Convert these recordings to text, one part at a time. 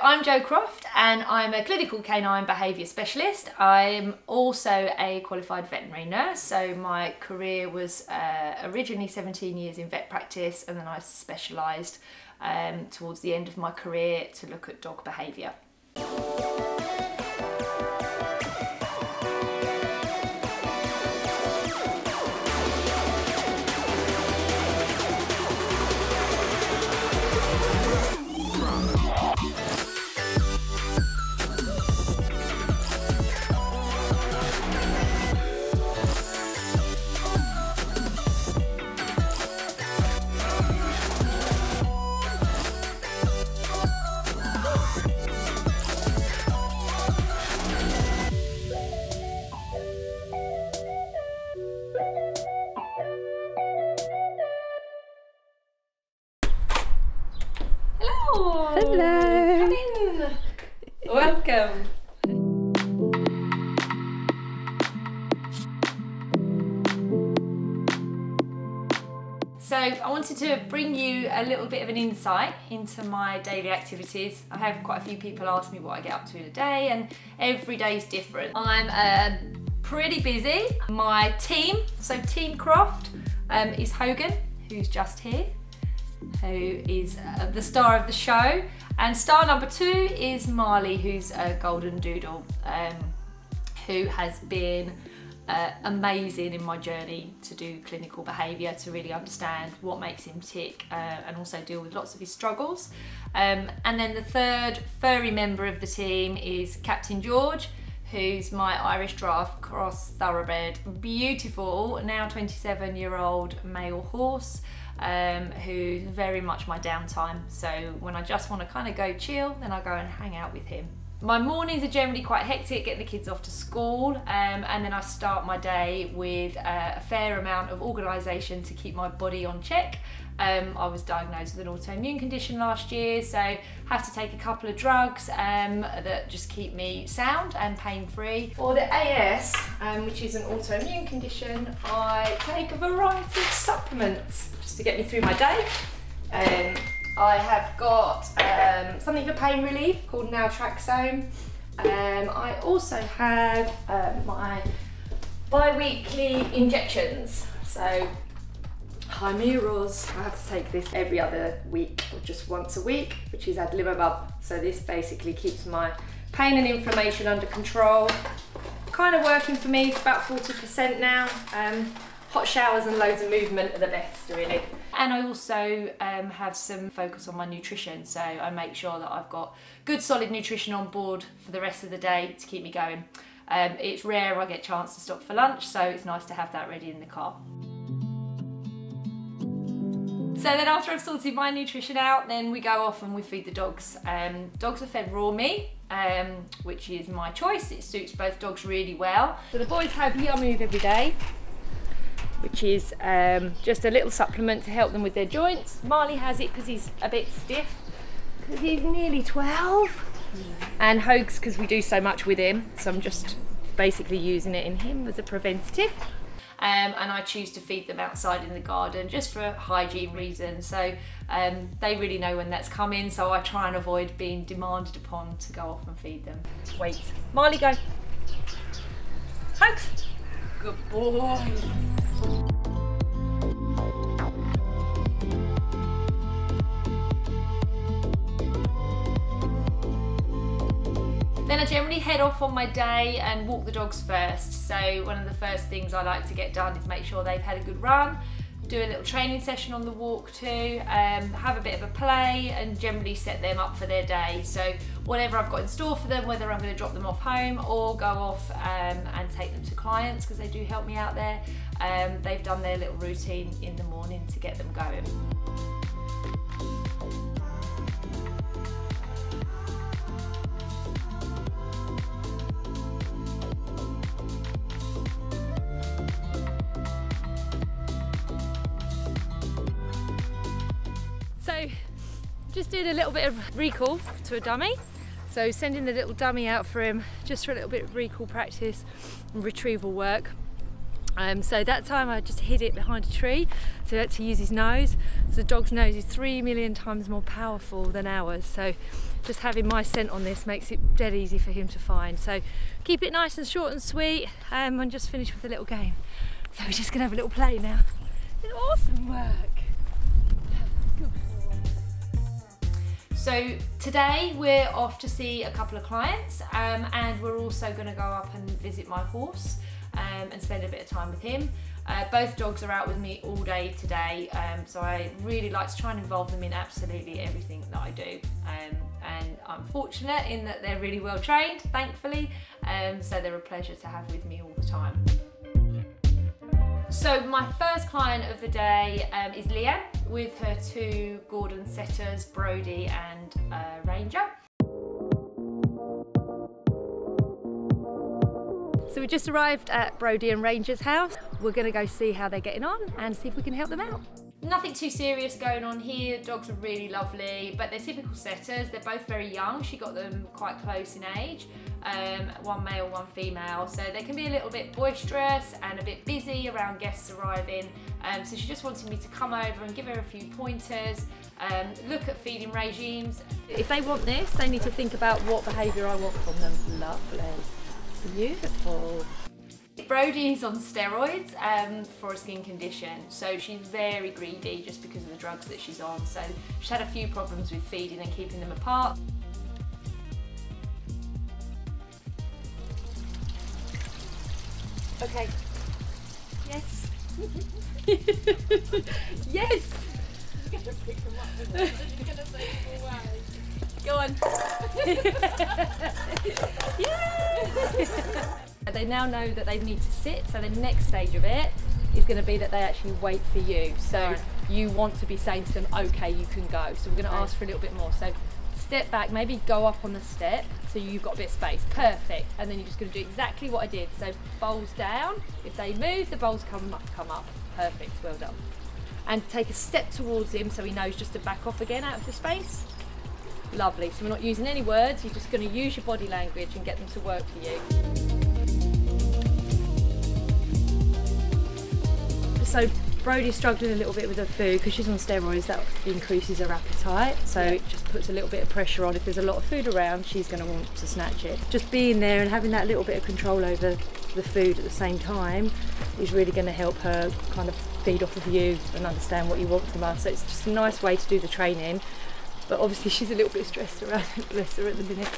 I'm Jo Croft and I'm a clinical canine behaviour specialist. I'm also a qualified veterinary nurse, so my career was originally 17 years in vet practice, and then I specialised towards the end of my career to look at dog behaviour. Hello. Come in. Welcome. So I wanted to bring you a little bit of an insight into my daily activities. I have quite a few people ask me what I get up to in a day, and every day is different. I'm pretty busy. My team, so Team Croft, is Hogan, who's just here, who is the star of the show, and star number 2 is Marley, who's a golden doodle, who has been amazing in my journey to do clinical behaviour, to really understand what makes him tick and also deal with lots of his struggles. And then the third furry member of the team is Captain George, who's my Irish Giraffe cross thoroughbred, beautiful, now 27-year-old male horse, who's very much my downtime. So when I just want to kind of go chill, then I go and hang out with him. My mornings are generally quite hectic, getting the kids off to school, and then I start my day with a fair amount of organisation to keep my body on check. I was diagnosed with an autoimmune condition last year, so have to take a couple of drugs that just keep me sound and pain-free. For the AS, which is an autoimmune condition, I take a variety of supplements just to get me through my day. I have got something for pain relief called naltrexone. I also have my bi-weekly injections. So Chimeras, I have to take this every other week or just once a week, which is adalimumab. So this basically keeps my pain and inflammation under control. Kind of working for me, it's about 40% now. Hot showers and loads of movement are the best, really. And I also have some focus on my nutrition, so I make sure that I've got good solid nutrition on board for the rest of the day to keep me going. It's rare I get a chance to stop for lunch, so it's nice to have that ready in the car. So then after I've sorted my nutrition out, then we go off and we feed the dogs. Dogs are fed raw meat, which is my choice. It suits both dogs really well. So the boys have Yum Move every day, which is just a little supplement to help them with their joints. Marley has it because he's a bit stiff, because he's nearly 12. And Hogs because we do so much with him, so I'm just basically using it in him as a preventative. And I choose to feed them outside in the garden just for hygiene reasons, so they really know when that's coming, so I try and avoid being demanded upon to go off and feed them. Wait, Marley, go. Hogs. Good boy. Then I generally head off on my day and walk the dogs first. So one of the first things I like to get done is make sure they've had a good run, do a little training session on the walk too, have a bit of a play, and generally set them up for their day. So whatever I've got in store for them, whether I'm going to drop them off home or go off and take them to clients, because they do help me out there, they've done their little routine in the morning to get them going. So just doing a little bit of recall to a dummy. So sending the little dummy out for him just for a little bit of recall practice and retrieval work. So that time I just hid it behind a tree so to use his nose. So the dog's nose is 3 million times more powerful than ours. So just having my scent on this makes it dead easy for him to find. So keep it nice and short and sweet, and just finish with a little game. So we're just gonna have a little play now. It's awesome work. Good boy. So today we're off to see a couple of clients, and we're also gonna go up and visit my horse and spend a bit of time with him. Both dogs are out with me all day today, so I really like to try and involve them in absolutely everything that I do. And I'm fortunate in that they're really well trained, thankfully, so they're a pleasure to have with me all the time. So my first client of the day is Leanne with her two Gordon setters, Brody and Ranger. So we just arrived at Brody and Ranger's house. We're going to go see how they're getting on and see if we can help them out. Nothing too serious going on here. Dogs are really lovely, but they're typical setters. They're both very young. She got them quite close in age. One male, one female. So they can be a little bit boisterous and a bit busy around guests arriving. So she just wanted me to come over and give her a few pointers, look at feeding regimes. If they want this, they need to think about what behaviour I want from them. Lovely. Beautiful. Brody's on steroids for a skin condition, so she's very greedy just because of the drugs that she's on. So she's had a few problems with feeding and keeping them apart. Okay. Yes. Yes. You're gonna pick them up, isn't it? You're gonna say away. Go on. Yeah. They now know that they need to sit, so the next stage of it is going to be that they actually wait for you. So you want to be saying to them, okay, you can go. So we're going to ask for a little bit more. So step back, maybe go up on the step so you've got a bit of space. Perfect. And then you're just going to do exactly what I did. So bowls down. If they move, the bowls come up. Perfect. Well done. And take a step towards him so he knows just to back off again out of the space. Lovely. So we're not using any words. You're just going to use your body language and get them to work for you. So Brody's struggling a little bit with her food because she's on steroids. That increases her appetite, so it just puts a little bit of pressure on. If there's a lot of food around, she's going to want to snatch it. Just being there and having that little bit of control over the food at the same time is really going to help her kind of feed off of you and understand what you want from her. So it's just a nice way to do the training, but obviously she's a little bit stressed around it, bless her, at the minute.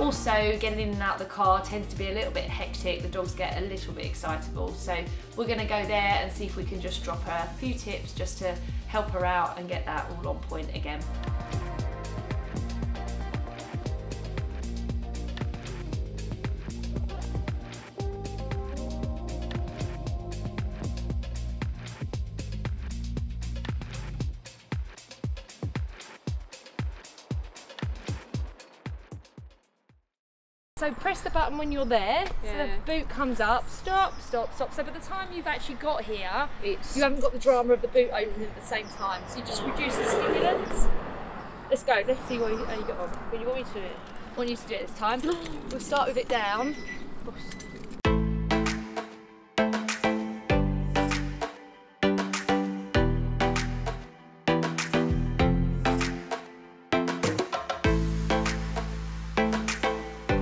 Also, getting in and out of the car tends to be a little bit hectic. The dogs get a little bit excitable. So we're going to go there and see if we can just drop her a few tips just to help her out and get that all on point again. So press the button when you're there, so the boot comes up, stop, stop, stop. So by the time you've actually got here, you haven't got the drama of the boot opening at the same time. So you just reduce the stimulants. Let's go, let's see how you get on. When you want me to do it? I want you to do it this time. We'll start with it down.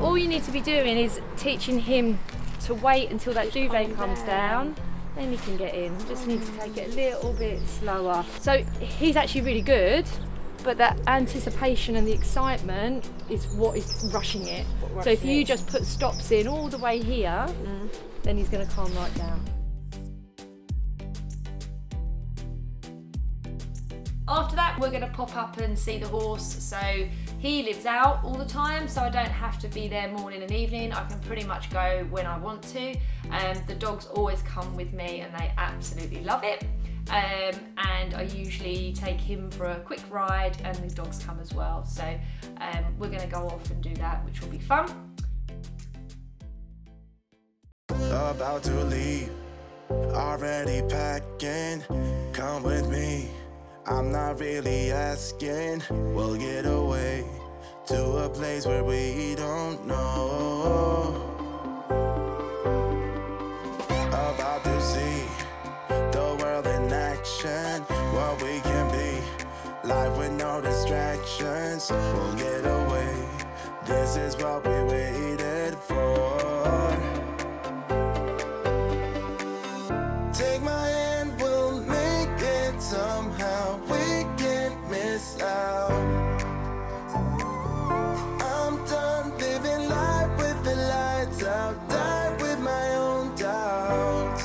All you need to be doing is teaching him to wait until that duvet comes down, then he can get in. You just need to take it a little bit slower. So he's actually really good, but that anticipation and the excitement is what is rushing it. So if you just put stops in all the way here, then he's going to calm right down. After that, we're going to pop up and see the horse. So he lives out all the time, so I don't have to be there morning and evening. I can pretty much go when I want to. The dogs always come with me and they absolutely love it. and I usually take him for a quick ride, and the dogs come as well. So we're going to go off and do that, which will be fun. About to leave, already packing, come with me, I'm not really asking, we'll get away to a place where we don't know. About to see the world in action, what we can be, life with no distractions, we'll get away, this is what we waited for. Take my hand, we'll make it somehow, we can't miss out. I'm done living life with the lights out, die with my own doubts.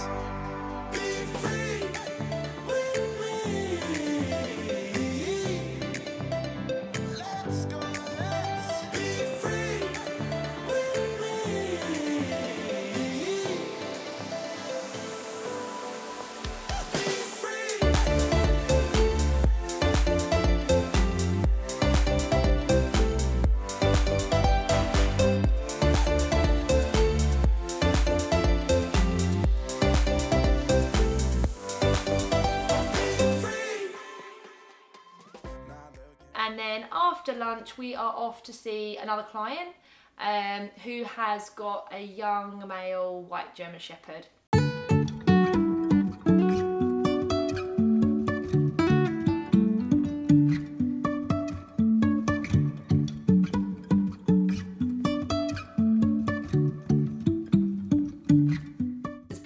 Be free with me. Let's go, let's be free with me. And then after lunch we are off to see another client who has got a young male white German Shepherd.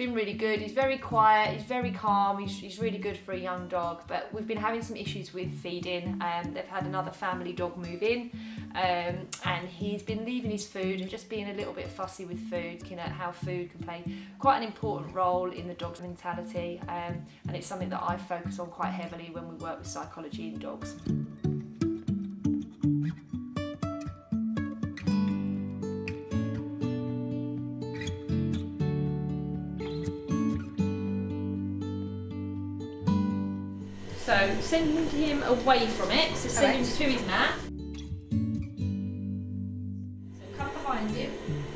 Really good. He's very quiet, he's very calm, he's really good for a young dog, but we've been having some issues with feeding. They've had another family dog move in, and he's been leaving his food and just being a little bit fussy with food, looking at how food can play quite an important role in the dog's mentality, and it's something that I focus on quite heavily when we work with psychology in dogs. So send him away from it, so send him to his mat. So come behind him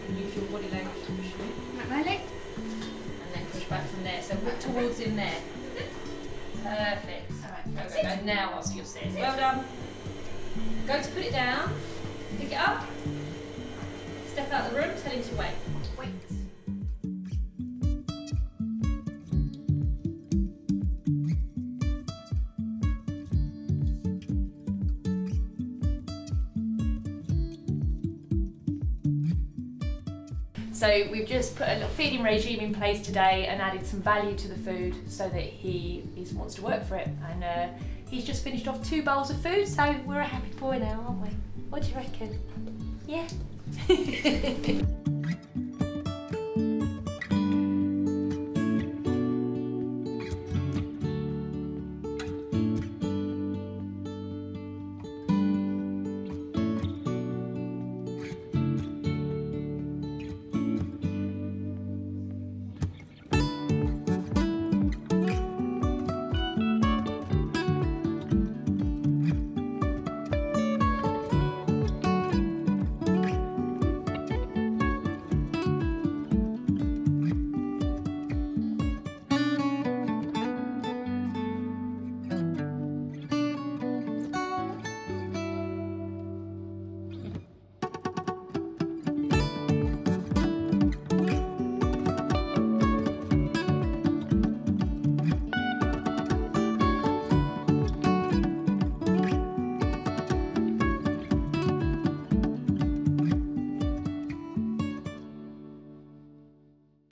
and use your body language to push him. Like my leg. And then push back from there, so walk towards him there. Perfect. Alright, go. Now ask your stairs. Well done. Go to put it down, pick it up, step out of the room, tell him to wait. Wait. So we've just put a little feeding regime in place today and added some value to the food so that he wants to work for it. And he's just finished off 2 bowls of food, so we're a happy boy now, aren't we? What do you reckon? Yeah?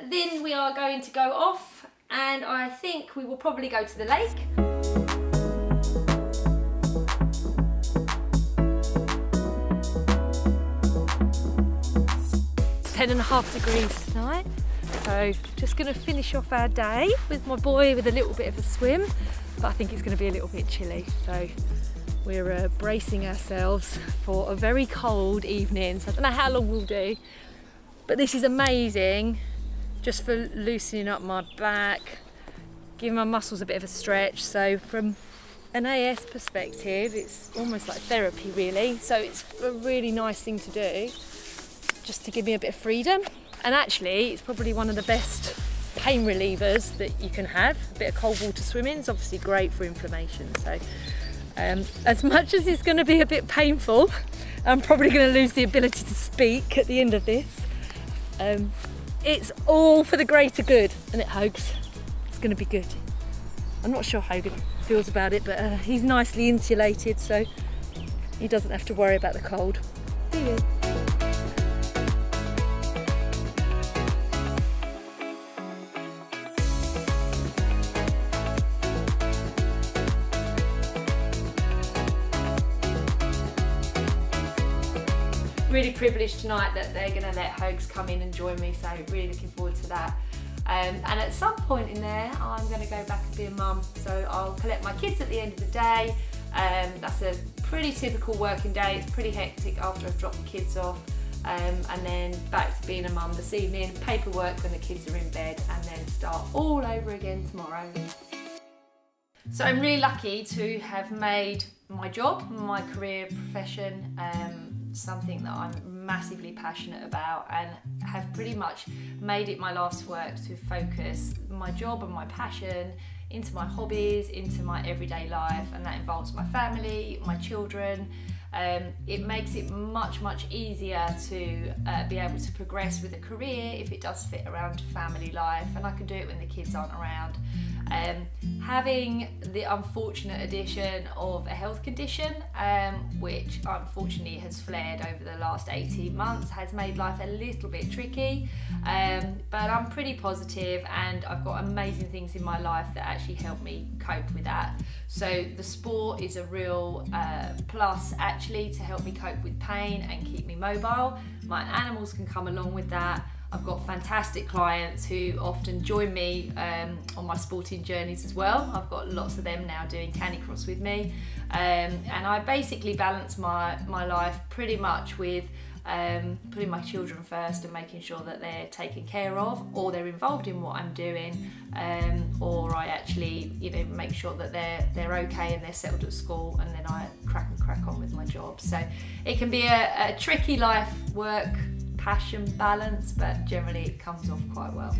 Then we are going to go off, and I think we will probably go to the lake. It's 10.5 degrees tonight, so just going to finish off our day with my boy with a little bit of a swim, but I think it's going to be a little bit chilly, so we're bracing ourselves for a very cold evening. So I don't know how long we'll do, but this is amazing just for loosening up my back, giving my muscles a bit of a stretch. So from an AS perspective, it's almost like therapy really. So it's a really nice thing to do, just to give me a bit of freedom. And actually, it's probably one of the best pain relievers that you can have. A bit of cold water swimming is obviously great for inflammation. So as much as it's going to be a bit painful, I'm probably going to lose the ability to speak at the end of this. It's all for the greater good, and it Hogs. It's going to be good. I'm not sure Hogan feels about it, but he's nicely insulated, so he doesn't have to worry about the cold. See you. Really privileged tonight that they're going to let Hogs come in and join me, so really looking forward to that. And at some point in there, I'm going to go back and be a mum, so I'll collect my kids at the end of the day. That's a pretty typical working day. It's pretty hectic after I've dropped the kids off, and then back to being a mum this evening, paperwork when the kids are in bed, and then start all over again tomorrow. So I'm really lucky to have made my job, my career, profession, something that I'm massively passionate about, and have pretty much made it my life's work to focus my job and my passion into my hobbies, into my everyday life, and that involves my family, my children. It makes it much easier to be able to progress with a career if it does fit around family life, and I can do it when the kids aren't around. Having the unfortunate addition of a health condition, which unfortunately has flared over the last 18 months, has made life a little bit tricky, but I'm pretty positive, and I've got amazing things in my life that actually help me cope with that. So the sport is a real plus actually to help me cope with pain and keep me mobile. My animals can come along with that. I've got fantastic clients who often join me on my sporting journeys as well. I've got lots of them now doing canicross with me, and I basically balance my life pretty much with putting my children first and making sure that they're taken care of, or they're involved in what I'm doing, or I actually, you know, make sure that they're okay and they're settled at school, and then I crack on with my job. So it can be a tricky life work passion balance, but generally it comes off quite well.